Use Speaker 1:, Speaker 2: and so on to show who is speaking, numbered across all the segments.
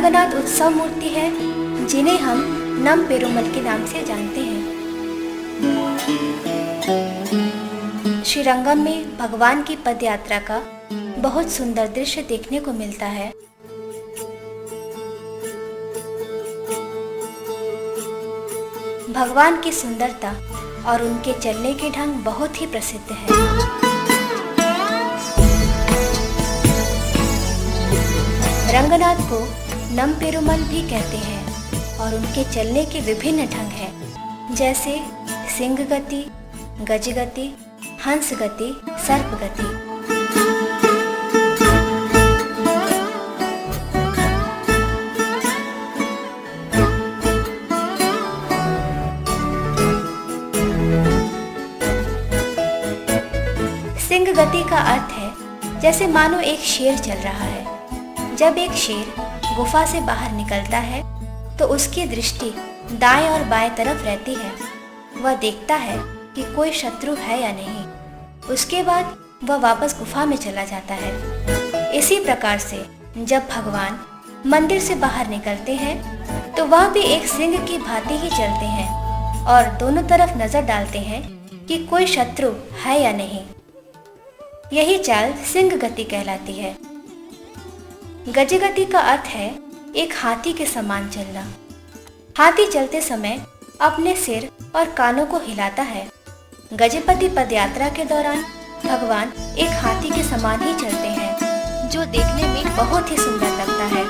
Speaker 1: रंगनाथ उत्सव मूर्ति है, जिन्हें हम नम पेरुमल के नाम से जानते हैं। श्रीरंगम में भगवान की पदयात्रा का बहुत सुंदर दृश्य देखने को मिलता है। भगवान की सुंदरता और उनके चलने के ढंग बहुत ही प्रसिद्ध है। रंगनाथ को नम पेरुमल भी कहते हैं और उनके चलने के विभिन्न ढंग हैं, जैसे सिंह गति, गज गति, हंस गति, सर्प गति। सिंह गति का अर्थ है जैसे मानो एक शेर चल रहा है। जब एक शेर गुफा से बाहर निकलता है तो उसकी दृष्टि दाएं और बाएं तरफ रहती है। वह देखता है कि कोई शत्रु है या नहीं। उसके बाद वह वापस गुफा में चला जाता है। इसी प्रकार से जब भगवान मंदिर से बाहर निकलते हैं तो वह भी एक सिंह की भांति ही चलते हैं और दोनों तरफ नजर डालते हैं कि कोई शत्रु है या नहीं। यही चाल सिंह गति कहलाती है। गज गति का अर्थ है एक हाथी के समान चलना। हाथी चलते समय अपने सिर और कानों को हिलाता है। गजपति पदयात्रा के दौरान भगवान एक हाथी के समान ही चलते हैं, जो देखने में बहुत ही सुंदर लगता है।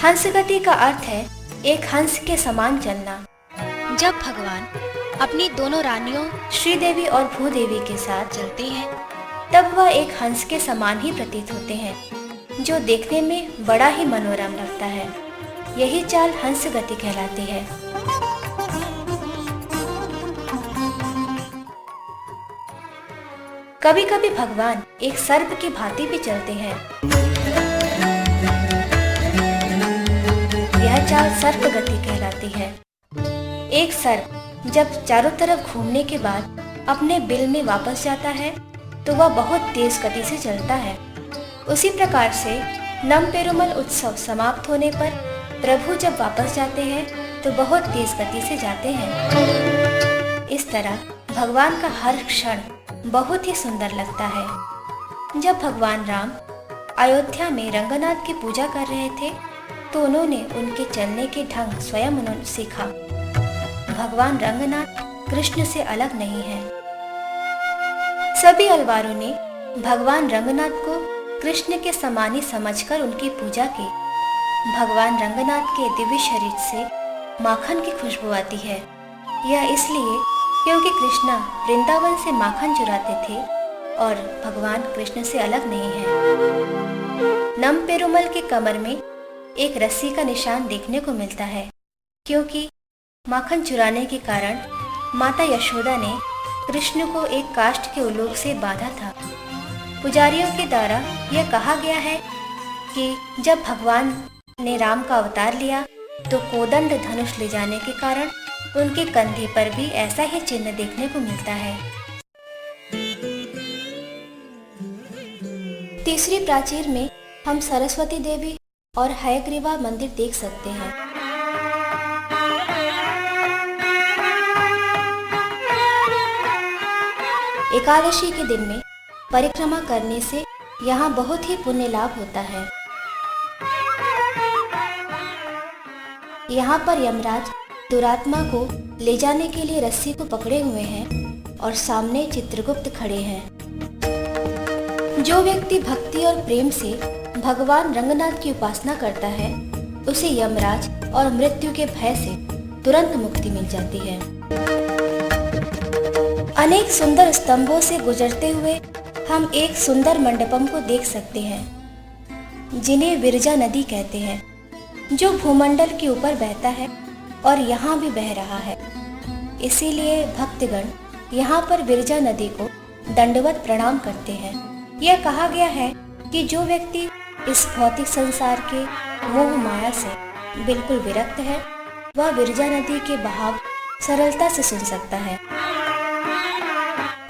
Speaker 1: हंस गति का अर्थ है एक हंस के समान चलना। जब भगवान अपनी दोनों रानियों श्रीदेवी और भूदेवी के साथ चलते हैं तब वह एक हंस के समान ही प्रतीत होते हैं, जो देखने में बड़ा ही मनोरम लगता है। यही चाल हंस गति कहलाती है। कभी कभी भगवान एक सर्प की भांति भी चलते हैं। यह चाल सर्प गति कहलाती है। एक सर्प जब चारों तरफ घूमने के बाद अपने बिल में वापस जाता है तो वह बहुत तेज गति से चलता है। उसी प्रकार से नम पेरुमल उत्सव समाप्त होने पर प्रभु जब वापस जाते हैं तो बहुत तेज गति से जाते हैं। इस तरह भगवान का हर क्षण बहुत ही सुंदर लगता है। जब भगवान राम अयोध्या में रंगनाथ की पूजा कर रहे थे तो उन्होंने उनके चलने के ढंग स्वयं उन्होंने सीखा। भगवान रंगनाथ कृष्ण से अलग नहीं है। सभी अलवारों ने भगवान रंगनाथ को कृष्ण के समान ही समझकर उनकी पूजा की। भगवान रंगनाथ के दिव्य शरीर से माखन की खुशबू आती है। यह इसलिए क्योंकि कृष्णा वृंदावन से माखन चुराते थे और भगवान कृष्ण से अलग नहीं है। नम पेरुमल के कमर में एक रस्सी का निशान देखने को मिलता है, क्योंकि माखन चुराने के कारण माता यशोदा ने कृष्ण को एक काष्ठ के उलोक से बांधा था। पुजारियों के द्वारा यह कहा गया है कि जब भगवान ने राम का अवतार लिया तो कोदंड धनुष ले जाने के कारण उनके कंधे पर भी ऐसा ही चिन्ह देखने को मिलता है। तीसरी प्राचीर में हम सरस्वती देवी और हयग्रीवा मंदिर देख सकते हैं। एकादशी के दिन में परिक्रमा करने से यहाँ बहुत ही पुण्य लाभ होता है। यहाँ पर यमराज दुरात्मा को ले जाने के लिए रस्सी को पकड़े हुए हैं और सामने चित्रगुप्त खड़े हैं। जो व्यक्ति भक्ति और प्रेम से भगवान रंगनाथ की उपासना करता है उसे यमराज और मृत्यु के भय से तुरंत मुक्ति मिल जाती है। अनेक सुंदर स्तंभों से गुजरते हुए हम एक सुंदर मंडपम को देख सकते हैं, जिन्हें विरजा नदी कहते हैं, जो भूमंडल के ऊपर बहता है और यहाँ भी बह रहा है। इसीलिए भक्तगण यहाँ पर विरजा नदी को दंडवत प्रणाम करते हैं। यह कहा गया है कि जो व्यक्ति इस भौतिक संसार के मोह माया से बिल्कुल विरक्त है वह विरजा नदी के बहाव सरलता से सुन सकता है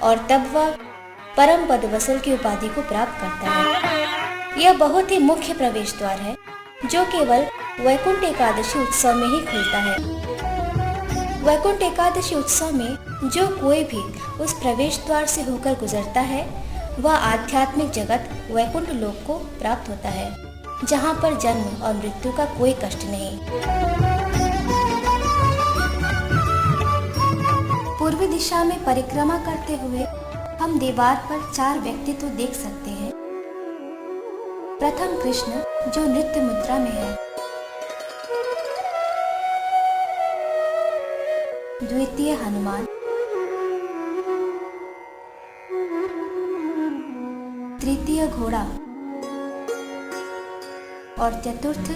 Speaker 1: और तब वह परम पद वसल की उपाधि को प्राप्त करता है। यह बहुत ही मुख्य प्रवेश द्वार है जो केवल वैकुंठ एकादशी उत्सव में ही खुलता है। वैकुंठ एकादशी उत्सव में जो कोई भी उस प्रवेश द्वार से होकर गुजरता है वह आध्यात्मिक जगत वैकुंठ लोक को प्राप्त होता है, जहाँ पर जन्म और मृत्यु का कोई कष्ट नहीं। पूर्वी दिशा में परिक्रमा करते हुए हम दीवार पर 4 व्यक्तित्व देख सकते हैं। प्रथम कृष्ण जो नृत्य मुद्रा में है, द्वितीय हनुमान, तृतीय घोड़ा और चतुर्थ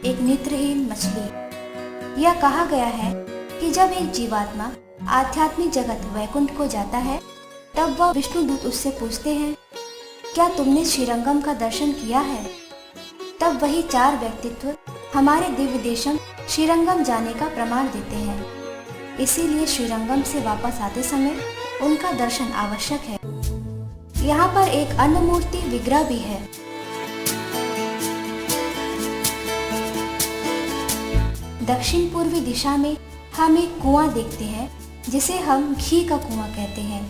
Speaker 1: एक नेत्रहीन मछली। यह कहा गया है कि जब एक जीवात्मा आध्यात्मिक जगत वैकुंठ को जाता है तब वह विष्णु दूत उससे पूछते हैं, क्या तुमने श्रीरंगम का दर्शन किया है? तब वही 4 व्यक्तित्व हमारे दिव्य देशम श्रीरंगम जाने का प्रमाण देते हैं। इसीलिए श्रीरंगम से वापस आते समय उनका दर्शन आवश्यक है। यहाँ पर एक अन्य मूर्ति विग्रह भी है। दक्षिण पूर्वी दिशा में हम एक कुआं देखते हैं जिसे हम घी का कुआं कहते हैं।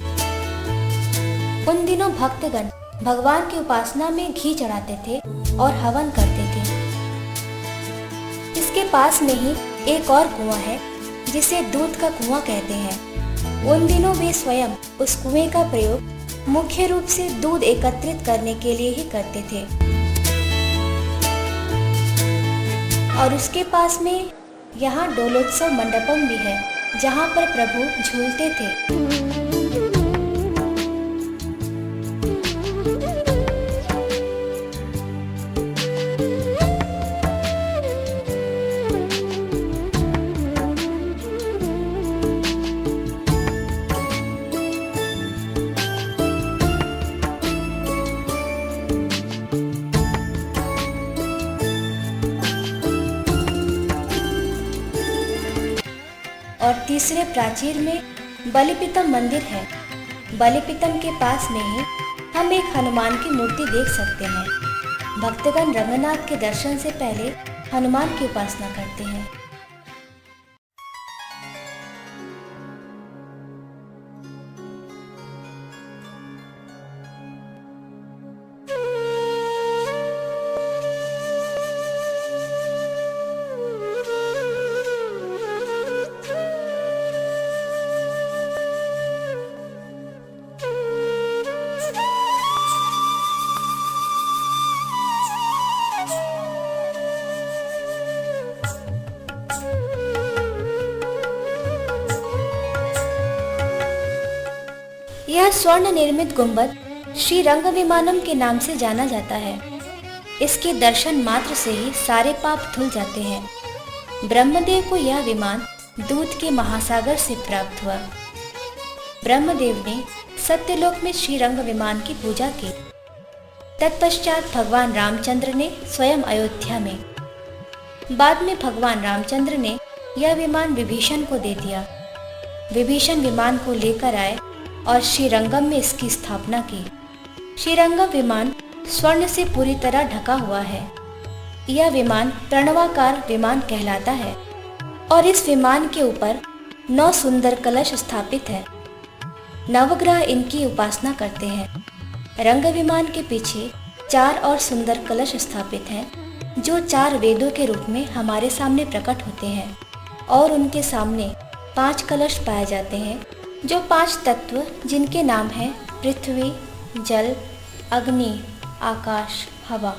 Speaker 1: उन दिनों भक्तगण भगवान की उपासना में घी चढ़ाते थे और हवन करते थे। इसके पास में ही एक और कुआं है जिसे दूध का कुआं कहते हैं। उन दिनों वे स्वयं उस कुएं का प्रयोग मुख्य रूप से दूध एकत्रित करने के लिए ही करते थे। और उसके पास में यहाँ डोलोत्सव मंडपम भी है जहाँ पर प्रभु झूलते थे। और तीसरे प्राचीर में बलिपीतम मंदिर है। बलिपीतम के पास में ही हम एक हनुमान की मूर्ति देख सकते हैं। भक्तगण रंगनाथ के दर्शन से पहले हनुमान की उपासना करते हैं। यह स्वर्ण निर्मित गुंबद श्री रंग विमानम के नाम से जाना जाता है। इसके दर्शन मात्र से ही सारे पाप धुल जाते हैं। ब्रह्मदेव को यह विमान दूध के महासागर से प्राप्त हुआ। ब्रह्मदेव ने सत्यलोक में श्री रंग विमान की पूजा की। तत्पश्चात भगवान रामचंद्र ने स्वयं अयोध्या में। बाद में भगवान रामचंद्र ने यह विमान विभीषण को दे दिया। विभीषण विमान को लेकर आए और श्रीरंगम में इसकी स्थापना की। श्रीरंगम विमान स्वर्ण से पूरी तरह ढका हुआ है। यह विमान प्रणवाकार विमान कहलाता है और इस विमान के ऊपर 9 सुंदर कलश स्थापित है। नवग्रह इनकी उपासना करते हैं। रंग विमान के पीछे 4 और सुंदर कलश स्थापित हैं जो 4 वेदों के रूप में हमारे सामने प्रकट होते हैं और उनके सामने 5 कलश पाए जाते हैं जो 5 तत्व जिनके नाम हैं पृथ्वी, जल, अग्नि, आकाश, हवा।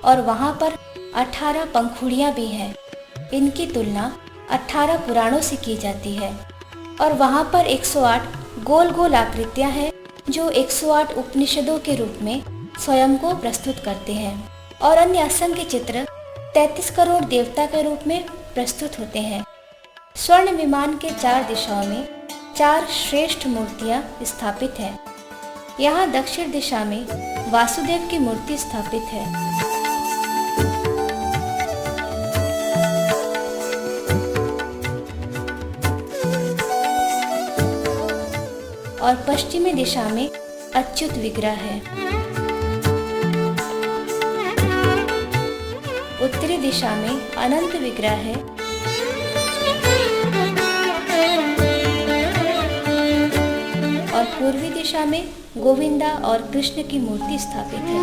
Speaker 1: और वहाँ पर 18 पंखुड़ियाँ भी हैं। इनकी तुलना 18 पुराणों से की जाती है। और वहाँ पर 108 गोल गोल आकृतियाँ हैं जो 108 उपनिषदों के रूप में स्वयं को प्रस्तुत करते हैं। और अन्य असंख्य चित्र 33 करोड़ देवता के रूप में प्रस्तुत होते हैं। स्वर्ण विमान के 4 दिशाओं में 4 श्रेष्ठ मूर्तियां स्थापित हैं। यहाँ दक्षिण दिशा में वासुदेव की मूर्ति स्थापित है। और पश्चिमी दिशा में अच्युत विग्रह है। उत्तरी दिशा में अनंत विग्रह है। और पूर्वी दिशा में गोविंदा और कृष्ण की मूर्ति स्थापित है।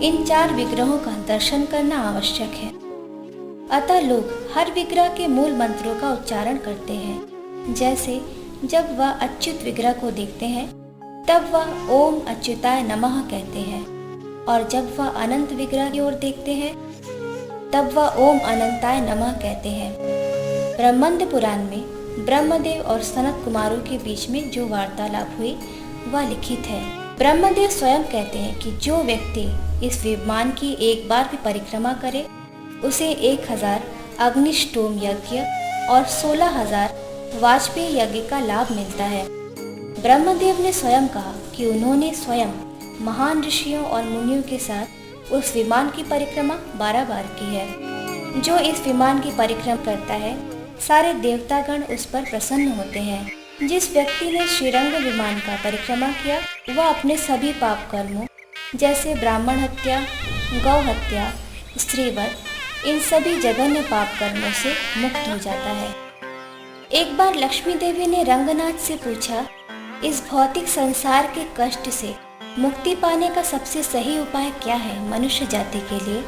Speaker 1: इन 4 विग्रहों का दर्शन करना आवश्यक है। अतः लोग हर विग्रह के मूल मंत्रों का उच्चारण करते हैं। जैसे जब वह अच्युत विग्रह को देखते हैं तब वह ओम अच्युताय नमः कहते हैं, और जब वह अनंत विग्रह की ओर देखते हैं तब वह ओम अनंताय नमः कहते हैं। ब्रह्मांड पुराण में ब्रह्मदेव और सनत कुमारों के बीच में जो वार्तालाप हुई वह लिखित है। ब्रह्मदेव स्वयं कहते हैं कि जो व्यक्ति इस विमान की एक बार भी परिक्रमा करे उसे 1000 अग्निष्टोम यज्ञ और 16,000 वाजपेयी यज्ञ का लाभ मिलता है। ब्रह्मदेव ने स्वयं कहा कि उन्होंने स्वयं महान ऋषियों और मुनियों के साथ उस विमान की परिक्रमा 12 बार की है। जो इस विमान की परिक्रमा करता है सारे देवतागण उस पर प्रसन्न होते हैं। जिस व्यक्ति ने श्रीरंग विमान का परिक्रमा किया वह अपने सभी पाप कर्मों जैसे ब्राह्मण हत्या, गौ हत्या, स्त्रीवध, इन सभी जघन्य पाप कर्मों से मुक्त हो जाता है। एक बार लक्ष्मी देवी ने रंगनाथ से पूछा, इस भौतिक संसार के कष्ट से मुक्ति पाने का सबसे सही उपाय क्या है मनुष्य जाति के लिए,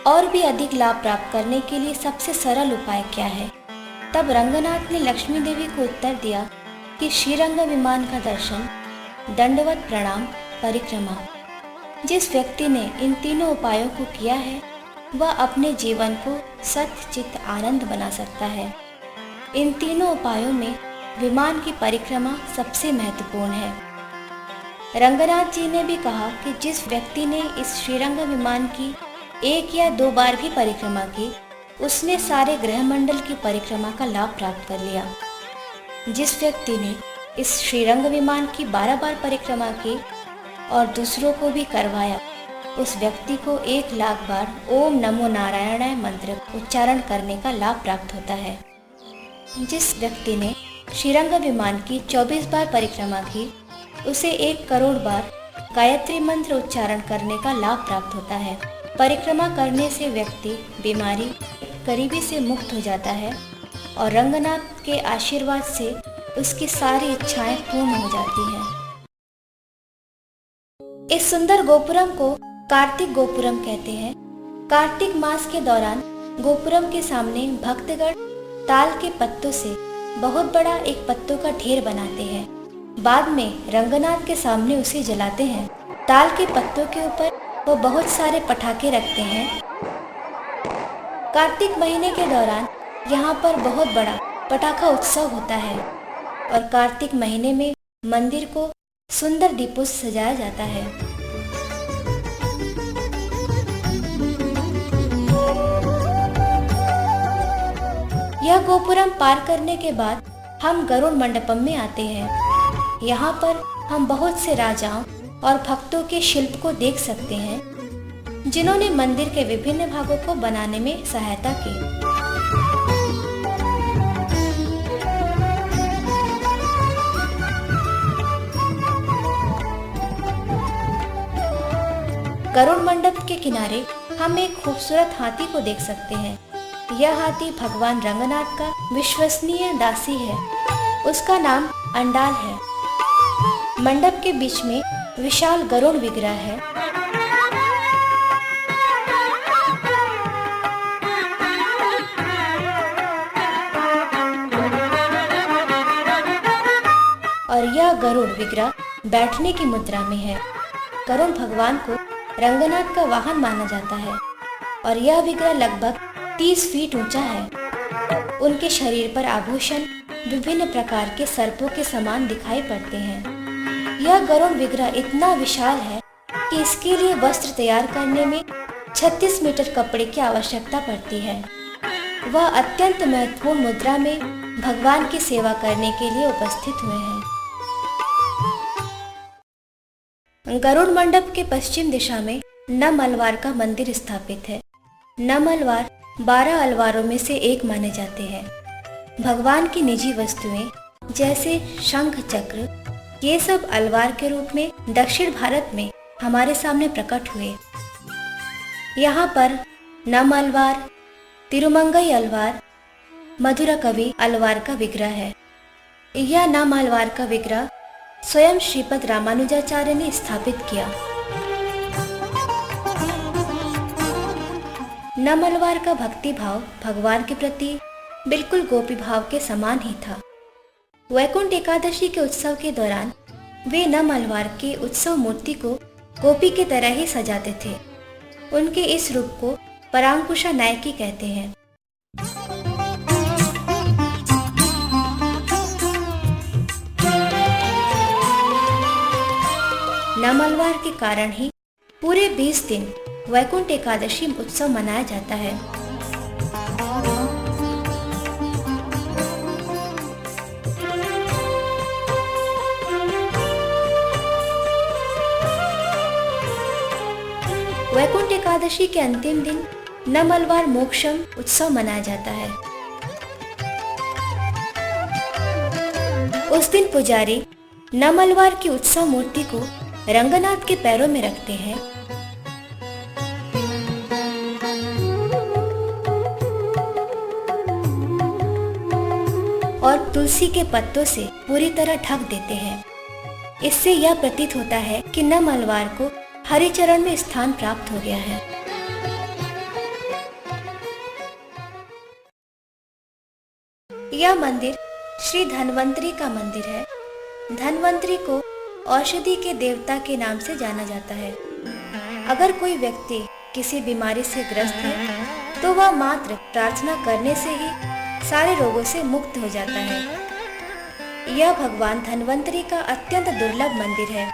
Speaker 1: और भी अधिक लाभ प्राप्त करने के लिए सबसे सरल उपाय क्या है। तब रंगनाथ ने लक्ष्मी देवी को उत्तर दिया कि श्रीरंग विमान का दर्शन, दंडवत प्रणाम, परिक्रमा। जिस व्यक्ति ने इन तीनों उपायों को किया है वह अपने जीवन को सत्य चित्त आनंद बना सकता है। इन तीनों उपायों में विमान की परिक्रमा सबसे महत्वपूर्ण है। रंगनाथ जी ने भी कहा कि जिस व्यक्ति ने इस श्रीरंग विमान की 1 या 2 बार भी परिक्रमा की उसने सारे ग्रह मंडल की परिक्रमा का लाभ प्राप्त कर लिया। जिस व्यक्ति ने इस श्रीरंग विमान की 12 बार परिक्रमा की और दूसरों को भी करवाया उस व्यक्ति को 1,00,000 बार ओम नमो नारायणाय मंत्र उच्चारण करने का लाभ प्राप्त होता है। जिस व्यक्ति ने श्रीरंग विमान की 24 बार परिक्रमा की उसे 1 करोड़ बार गायत्री मंत्र उच्चारण करने का लाभ प्राप्त होता है। परिक्रमा करने से व्यक्ति बीमारी, गरीबी से मुक्त हो जाता है और रंगनाथ के आशीर्वाद से उसकी सारी इच्छाएं पूर्ण हो जाती हैं। इस सुंदर गोपुरम को कार्तिक गोपुरम कहते हैं। कार्तिक मास के दौरान गोपुरम के सामने भक्तगण ताल के पत्तों से बहुत बड़ा एक पत्तों का ढेर बनाते हैं। बाद में रंगनाथ के सामने उसे जलाते हैं। ताल के पत्तों के ऊपर वो बहुत सारे पटाखे रखते हैं। कार्तिक महीने के दौरान यहाँ पर बहुत बड़ा पटाखा उत्सव होता है और कार्तिक महीने में मंदिर को सुंदर दीपों से सजाया जाता है। यह गोपुरम पार करने के बाद हम गरुड़ मंडपम में आते हैं। यहाँ पर हम बहुत से राजाओं और भक्तों के शिल्प को देख सकते हैं जिन्होंने मंदिर के विभिन्न भागों को बनाने में सहायता की। गरुड़ मंडप के किनारे हम एक खूबसूरत हाथी को देख सकते हैं। यह हाथी भगवान रंगनाथ का विश्वसनीय दासी है। उसका नाम अंडाल है। मंडप के बीच में विशाल गरुड़ विग्रह है। और यह गरुड़ विग्रह बैठने की मुद्रा में है। गरुड़ भगवान को रंगनाथ का वाहन माना जाता है और यह विग्रह लगभग 30 फीट ऊंचा है। उनके शरीर पर आभूषण विभिन्न प्रकार के सर्पों के समान दिखाई पड़ते हैं। यह गरुड़ विग्रह इतना विशाल है कि इसके लिए वस्त्र तैयार करने में 36 मीटर कपड़े की आवश्यकता पड़ती है। वह अत्यंत महत्वपूर्ण मुद्रा में भगवान की सेवा करने के लिए उपस्थित हुए हैं। गरुड़ मंडप के पश्चिम दिशा में नम अलवार का मंदिर स्थापित है। नम अलवार 12 अलवारों में से एक माने जाते हैं। भगवान की निजी वस्तुएं जैसे शंख चक्र, ये सब अलवार के रूप में दक्षिण भारत में हमारे सामने प्रकट हुए। यहाँ पर नम अलवार, तिरुमंगई अलवार, मधुराकवि अलवार का विग्रह है। यह नम अलवार का विग्रह स्वयं श्रीपद रामानुजाचार्य ने स्थापित किया। नम अलवार का भक्ति भाव भगवान के प्रति बिल्कुल गोपी भाव के समान ही था। वैकुंठ एकादशी के उत्सव के दौरान वे नम अलवार के उत्सव मूर्ति को गोपी की तरह ही सजाते थे। उनके इस रूप को परांकुशा नायकी कहते हैं। नम अलवार के कारण ही पूरे 20 दिन वैकुंठ एकादशी उत्सव मनाया जाता है। वैकुंठ एकादशी के अंतिम दिन नम अलवार मोक्षम उत्सव मनाया जाता है। उस दिन पुजारी नम अलवार की उत्सव मूर्ति को रंगनाथ के पैरों में रखते हैं और तुलसी के पत्तों से पूरी तरह ढक देते हैं। इससे यह प्रतीत होता है कि नम अलवार को हरिचरण में स्थान प्राप्त हो गया है। यह मंदिर श्री धन्वंतरी का मंदिर है। धन्वंतरी को औषधि के देवता के नाम से जाना जाता है। अगर कोई व्यक्ति किसी बीमारी से ग्रस्त है तो वह मात्र प्रार्थना करने से ही सारे रोगों से मुक्त हो जाता है। यह भगवान धन्वंतरी का अत्यंत दुर्लभ मंदिर है।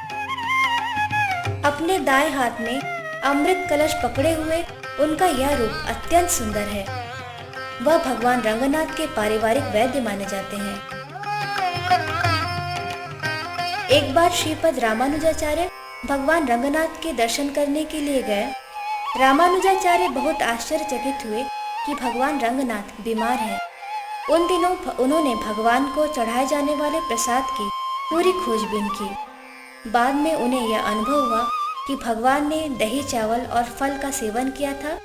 Speaker 1: अपने दाएं हाथ में अमृत कलश पकड़े हुए उनका यह रूप अत्यंत सुंदर है। वह भगवान रंगनाथ के पारिवारिक वैद्य माने जाते हैं। एक बार श्रीपद रामानुजाचार्य भगवान रंगनाथ के दर्शन करने के लिए गए। रामानुजाचार्य बहुत आश्चर्यचकित हुए कि भगवान रंगनाथ बीमार हैं। उन दिनों उन्होंने भगवान को चढ़ाए जाने वाले प्रसाद की पूरी खोजबीन की। बाद में उन्हें यह अनुभव हुआ कि भगवान ने दही चावल और फल का सेवन किया था,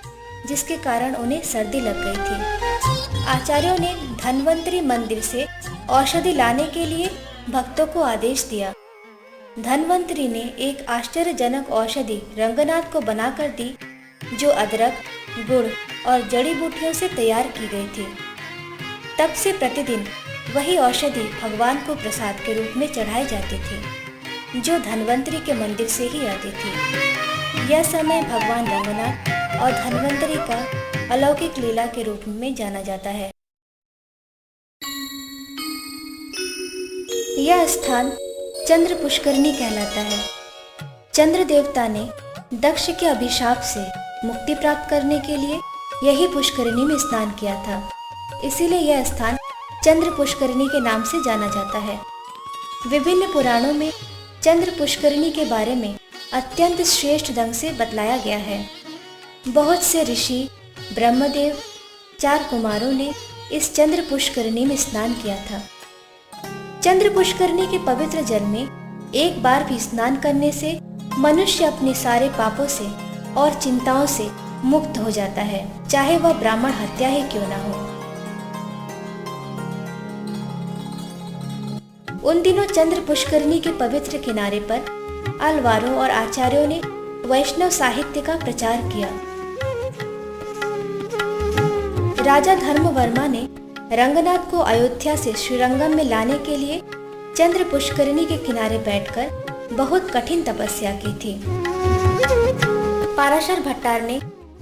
Speaker 1: जिसके कारण उन्हें सर्दी लग गई थी। आचार्यों ने धन्वंतरी मंदिर से औषधि लाने के लिए भक्तों को आदेश दिया। धन्वंतरी ने एक आश्चर्यजनक औषधि रंगनाथ को बनाकर दी, जो अदरक, गुड़ और जड़ी बूटियों से तैयार की गई थी। तब से प्रतिदिन वही औषधि भगवान को प्रसाद के रूप में चढ़ाई जाती थी, जो धन्वंतरी के मंदिर से ही आती थी। यह समय भगवान रंगनाथ और धन्वंतरी का अलौकिक लीला के रूप में जाना जाता है। यह स्थान चंद्र पुष्करणी कहलाता है। चंद्र देवता ने दक्ष के अभिशाप से मुक्ति प्राप्त करने के लिए यही पुष्करणी में स्नान किया था। इसीलिए यह स्थान चंद्र पुष्करणी के नाम से जाना जाता है। विभिन्न पुराणों में चंद्र पुष्करणी के बारे में अत्यंत श्रेष्ठ ढंग से बतलाया गया है। बहुत से ऋषि, ब्रह्मदेव, 4 कुमारों ने इस चंद्र पुष्करणी में स्नान किया था। चंद्र पुष्करणी के पवित्र जल में एक बार भी स्नान करने से मनुष्य अपने सारे पापों से और चिंताओं से मुक्त हो जाता है, चाहे वह ब्राह्मण हत्या ही क्यों ना हो। उन दिनों चंद्र पुष्करणी के पवित्र किनारे पर अलवारों और आचार्यों ने वैष्णव साहित्य का प्रचार किया। राजा धर्मवर्मा ने रंगनाथ को अयोध्या से श्रीरंगम में लाने के लिए चंद्र पुष्करणी के किनारे बैठकर बहुत कठिन तपस्या की थी। पाराशर भट्टार ने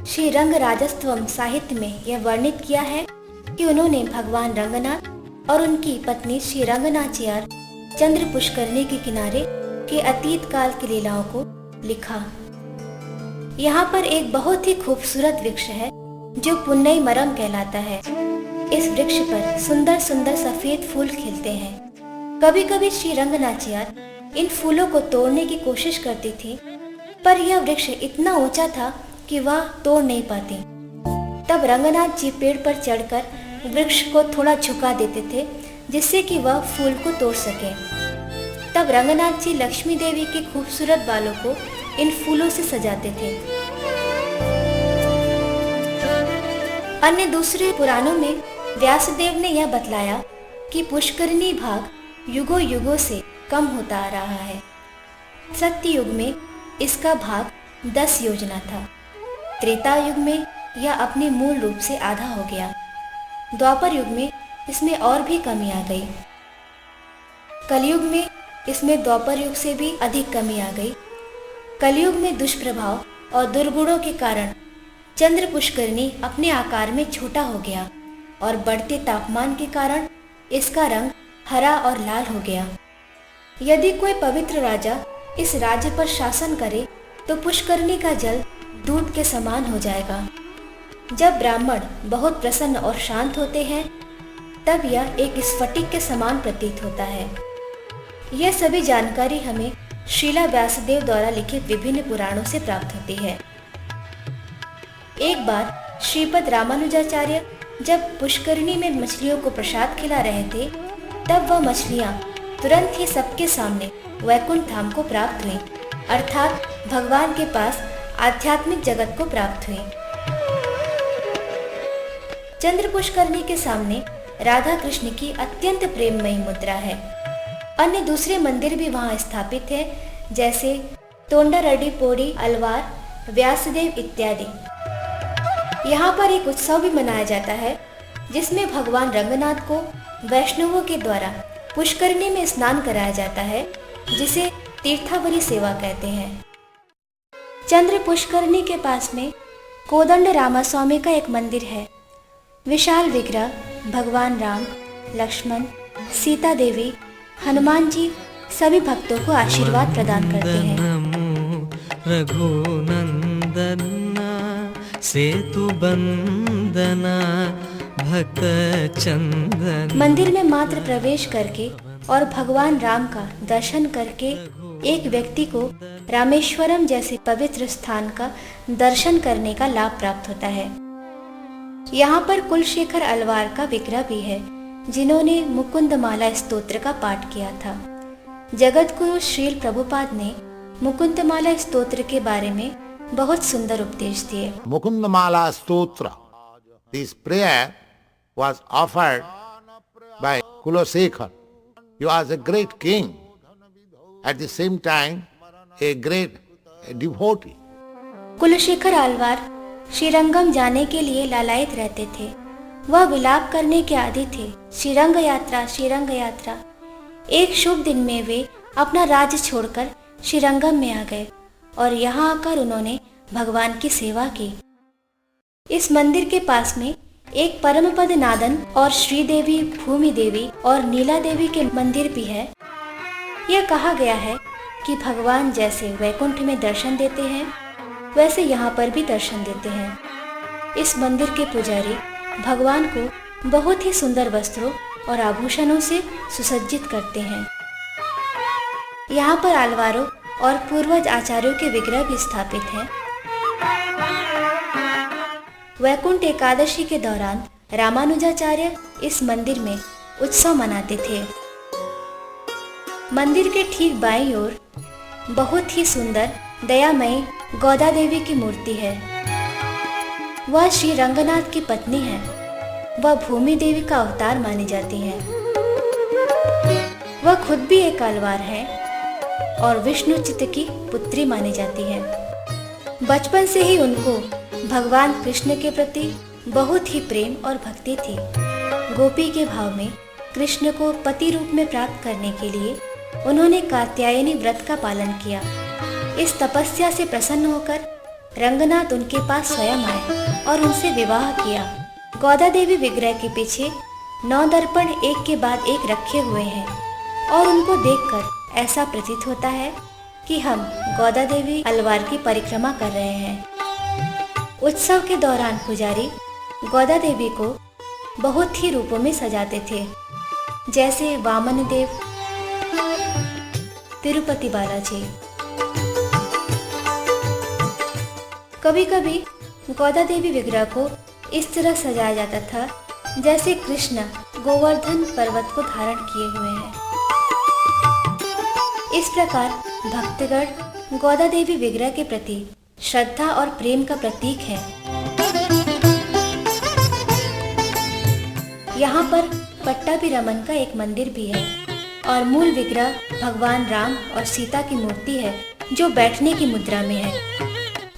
Speaker 1: श्री रंग राजस्त्वम साहित्य में यह वर्णित किया है कि उन्होंने भगवान रंगनाथ और उनकी पत्नी श्री रंगनाचियार चंद्र पुष्करणी के किनारे के अतीत काल की लीलाओं को लिखा। यहाँ पर एक बहुत ही खूबसूरत वृक्ष है जो पुन्नई मरम कहलाता है। इस वृक्ष पर सुंदर सुंदर सफेद फूल खिलते हैं। कभी कभी श्री रंगनाचियार इन फूलों को तोड़ने की कोशिश करती थी, पर यह वृक्ष इतना ऊंचा था कि वह तोड़ नहीं पाती। तब रंगनाथ जी पेड़ पर चढ़कर वृक्ष को थोड़ा झुका देते थे, जिससे कि वह फूल को तोड़ सके। तब तब रंगनाथ जी लक्ष्मी देवी के खूबसूरत बालों को इन फूलों से सजाते थे। अन्य दूसरे पुराणों में व्यासदेव ने यह बतलाया कि पुष्करनी भाग युगों युगों से कम होता आ रहा है। सत्य युग में इसका भाग 10 योजना था। त्रेता युग में यह अपने मूल रूप से आधा हो गया। द्वापर युग में इसमें और भी कमी आ गई। कलयुग में इसमें द्वापर युग से भी अधिक कमी आ गई। कलयुग में दुष्प्रभाव और दुर्गुणों के कारण चंद्र पुष्करनी अपने आकार में छोटा हो गया और बढ़ते तापमान के कारण इसका रंग हरा और लाल हो गया। यदि कोई पवित्र राजा इस राज्य पर शासन करे तो पुष्करनी का जल दूध के समान हो जाएगा। जब ब्राह्मण बहुत प्रसन्न और शांत होते हैं तब यह एक स्फटिक के समान प्रतीत होता है। यह सभी जानकारी हमें श्रीला व्यासदेव द्वारा लिखित विभिन्न पुराणों से प्राप्त होती है। एक बार श्रीपद रामानुजाचार्य जब पुष्करनी में मछलियों को प्रसाद खिला रहे थे तब वह मछलियां तुरंत ही सबके सामने वैकुंठ धाम को प्राप्त हुई, अर्थात भगवान के पास आध्यात्मिक जगत को प्राप्त हुई। चंद्र पुष्करनी के सामने राधा कृष्ण की अत्यंत प्रेममयी मुद्रा है। अन्य दूसरे मंदिर भी वहां स्थापित हैं, जैसे तोंडारडीपोडी, अलवार, व्यासदेव इत्यादि। यहाँ पर एक उत्सव भी मनाया जाता है जिसमें भगवान रंगनाथ को वैष्णवों के द्वारा पुष्करनी में स्नान कराया जाता है, जिसे तीर्थावली सेवा कहते हैं। चंद्र पुष्करनी के पास में कोदंड रामास्वामी का एक मंदिर है। विशाल विग्रह भगवान राम, लक्ष्मण, सीता देवी, हनुमान जी सभी भक्तों को आशीर्वाद प्रदान करते हैं।
Speaker 2: रघुनंदना सेतु बंदना भक्त चंदन।
Speaker 1: मंदिर में मात्र प्रवेश करके और भगवान राम का दर्शन करके एक व्यक्ति को रामेश्वरम जैसे पवित्र स्थान का दर्शन करने का लाभ प्राप्त होता है। यहाँ पर कुलशेखर अलवार का विग्रह भी है, जिन्होंने मुकुंदमाला स्तोत्र का पाठ किया था। जगत गुरु श्रील प्रभुपाद ने मुकुंदमाला स्तोत्र के बारे में बहुत सुंदर उपदेश दिए।
Speaker 3: मुकुंदमाला स्तोत्र, this prayer was offered by Kulashekhar. He was a great king, at the same time a great devotee.
Speaker 1: Kulasekhara Alvar Srirangam जाने के लिए लालायित रहते थे। वह विलाप करने के आदी थे, श्रीरंग यात्रा, श्रीरंग यात्रा। एक शुभ दिन में वे अपना राज्य छोड़कर श्रीरंगम में आ गए और यहाँ आकर उन्होंने भगवान की सेवा की। इस मंदिर के पास में एक परमपद नादन और श्रीदेवी, भूमि देवी और नीला देवी के मंदिर भी है। यह कहा गया है कि भगवान जैसे वैकुंठ में दर्शन देते हैं वैसे यहाँ पर भी दर्शन देते हैं। इस मंदिर के पुजारी भगवान को बहुत ही सुंदर वस्त्रों और आभूषणों से सुसज्जित करते हैं। यहाँ पर आलवारों और पूर्वज आचार्यों के विग्रह भी स्थापित हैं। वैकुंठ एकादशी के दौरान रामानुजाचार्य इस मंदिर में उत्सव मनाते थे। मंदिर के ठीक बाईं ओर बहुत ही सुंदर दयामयी गोदा देवी की मूर्ति है। वह श्री रंगनाथ की पत्नी है। वह भूमि देवी का अवतार मानी जाती है। वह खुद भी एक अलवार है और विष्णु चित्त की पुत्री मानी जाती है। बचपन से ही उनको भगवान कृष्ण के प्रति बहुत ही प्रेम और भक्ति थी। गोपी के भाव में कृष्ण को पति रूप में प्राप्त करने के लिए उन्होंने कात्यायनी व्रत का पालन किया। इस तपस्या से प्रसन्न होकर रंगनाथ उनके पास स्वयं आए और उनसे विवाह किया। गोदा देवी विग्रह के पीछे 9 दर्पण एक के बाद एक रखे हुए हैं और उनको देखकर ऐसा प्रतीत होता है कि हम गोदा देवी अलवार की परिक्रमा कर रहे हैं। उत्सव के दौरान पुजारी गोदा देवी को बहुत ही रूपों में सजाते थे, जैसे वामन देव, तिरुपति बालाजी। कभी कभी गोदा देवी विग्रह को इस तरह सजाया जाता था जैसे कृष्ण गोवर्धन पर्वत को धारण किए हुए हैं। इस प्रकार भक्तगण गोदा देवी विग्रह के प्रति श्रद्धा और प्रेम का प्रतीक है। यहाँ पर पट्टाभिरामन का एक मंदिर भी है और मूल विग्रह भगवान राम और सीता की मूर्ति है जो बैठने की मुद्रा में है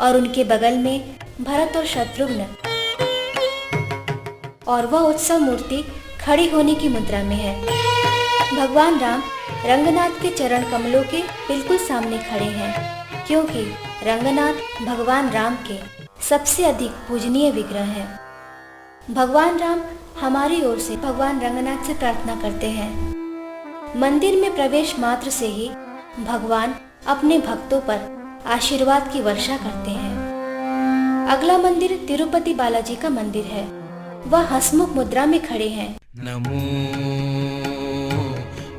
Speaker 1: और उनके बगल में भरत और शत्रुघ्न और वह उत्सव मूर्ति खड़ी होने की मुद्रा में है। भगवान राम रंगनाथ के चरण कमलों के बिल्कुल सामने खड़े हैं क्योंकि रंगनाथ भगवान राम के सबसे अधिक पूजनीय विग्रह हैं। भगवान राम हमारी ओर से भगवान रंगनाथ से प्रार्थना करते हैं। मंदिर में प्रवेश मात्र से ही भगवान अपने भक्तों पर आशीर्वाद की वर्षा करते हैं। अगला मंदिर तिरुपति बालाजी का मंदिर है। वह हंसमुख मुद्रा में खड़े हैं।
Speaker 2: नमो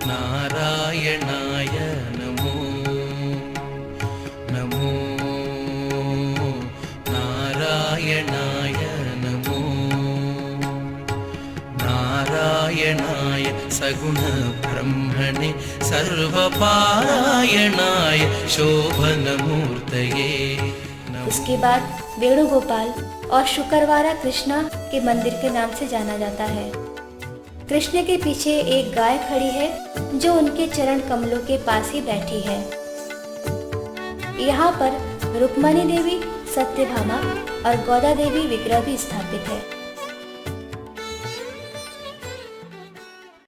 Speaker 2: नारायणाय नमो नमो नारायणाय नमो नारायणाय सगुण ब्रह्मणे सर्वपारायणाय शोभनमूर्तये।
Speaker 1: इसके बाद वेणुगोपाल और शुक्रवारा कृष्णा के मंदिर के नाम से जाना जाता है। कृष्ण के पीछे एक गाय खड़ी है जो उनके चरण कमलों के पास ही बैठी है। यहाँ पर रुक्मणी देवी, सत्यभामा और गोदा देवी विग्रह भी स्थापित है।